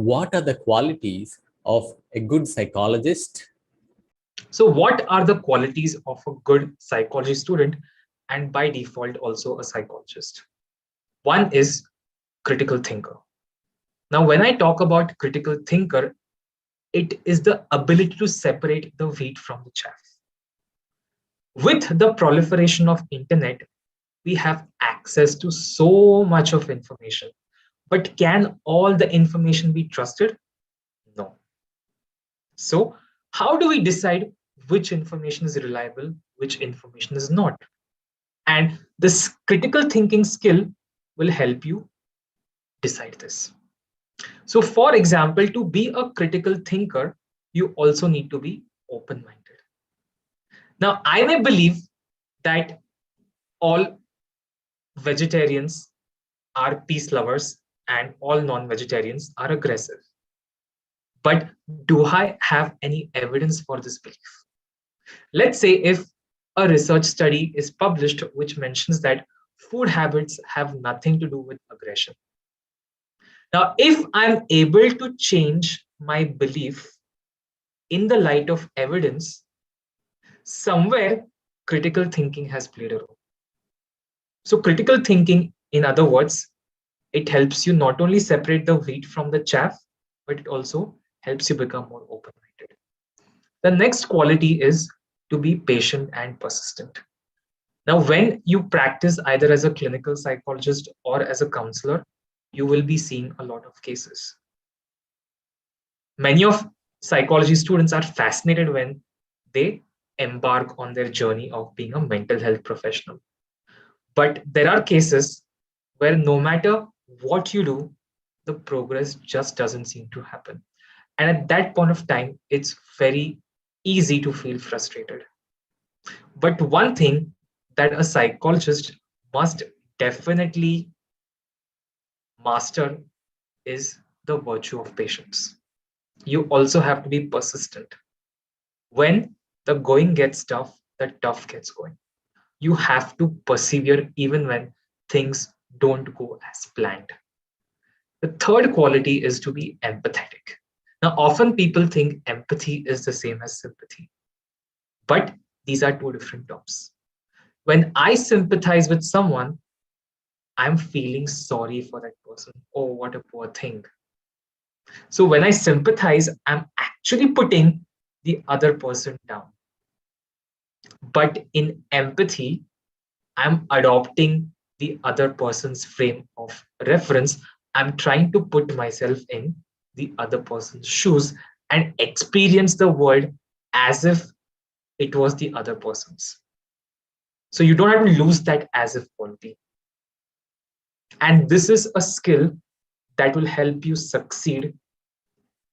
What are the qualities of a good psychologist? So, what are the qualities of a good psychology student and by default also a psychologist? One is critical thinker. Now, when I talk about critical thinker, it is the ability to separate the wheat from the chaff. With the proliferation of internet, we have access to so much of information. But can all the information be trusted? No. So, how do we decide which information is reliable, which information is not? And this critical thinking skill will help you decide this. So, for example, to be a critical thinker, you also need to be open minded. Now, I may believe that all vegetarians are peace lovers and all non vegetarians are aggressive. But do I have any evidence for this belief? Let's say if a research study is published which mentions that food habits have nothing to do with aggression. Now, if I'm able to change my belief in the light of evidence, somewhere critical thinking has played a role. So, critical thinking, in other words, it helps you not only separate the wheat from the chaff, but it also helps you become more open minded. The next quality is to be patient and persistent. Now, when you practice either as a clinical psychologist or as a counselor, you will be seeing a lot of cases. Many of psychology students are fascinated when they embark on their journey of being a mental health professional. But there are cases where no matter what you do, the progress just doesn't seem to happen. And at that point of time, it's very easy to feel frustrated. But one thing that a psychologist must definitely master is the virtue of patience. You also have to be persistent. When the going gets tough, the tough gets going. You have to persevere even when things don't go as planned. The third quality is to be empathetic. Now, often people think empathy is the same as sympathy, but these are two different terms. When I sympathize with someone, I'm feeling sorry for that person. Oh, what a poor thing. So when I sympathize, I'm actually putting the other person down. But in empathy, I'm adopting the other person's frame of reference. I'm trying to put myself in the other person's shoes and experience the world as if it was the other person's. So you don't have to lose that as if quality. And this is a skill that will help you succeed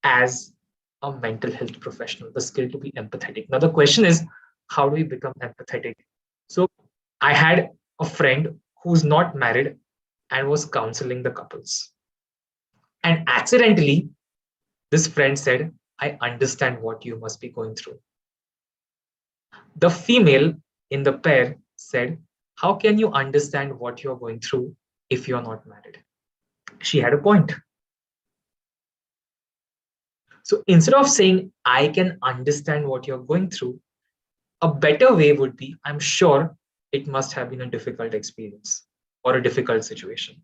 as a mental health professional, the skill to be empathetic. Now, the question is, how do we become empathetic? So, I had a friend who's not married and was counseling the couples. And accidentally, this friend said, I understand what you must be going through. The female in the pair said, how can you understand what you're going through if you're not married? She had a point. So instead of saying, I can understand what you're going through, a better way would be, I'm sure it must have been a difficult experience or a difficult situation.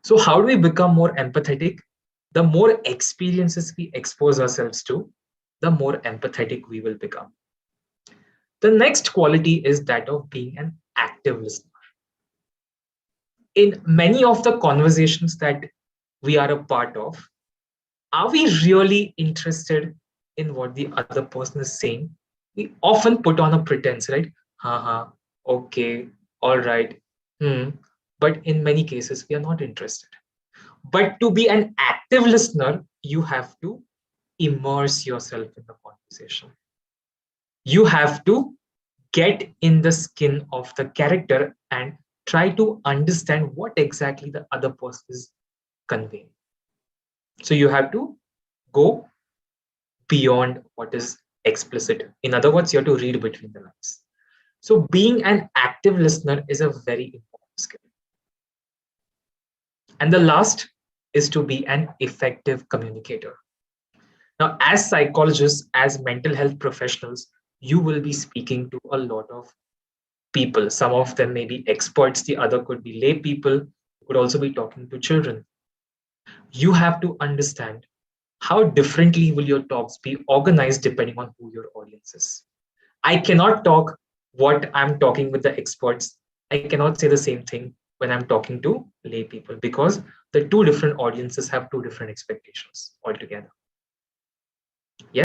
So, how do we become more empathetic? The more experiences we expose ourselves to, the more empathetic we will become. The next quality is that of being an active listener. In many of the conversations that we are a part of, are we really interested in what the other person is saying? We often put on a pretense, right? Haha, okay, all right, But in many cases, we are not interested. But to be an active listener, you have to immerse yourself in the conversation. You have to get in the skin of the character and try to understand what exactly the other person is conveying. So you have to go beyond what is explicit. In other words, you have to read between the lines. So being an active listener is a very important skill. And the last is to be an effective communicator. Now, as psychologists, as mental health professionals, you will be speaking to a lot of people. Some of them may be experts, the other could be lay people, could also be talking to children. You have to understand how differently will your talks be organized depending on who your audience is. I cannot talk what I'm talking with the experts. I cannot say the same thing when I'm talking to lay people because the two different audiences have two different expectations altogether. Yes.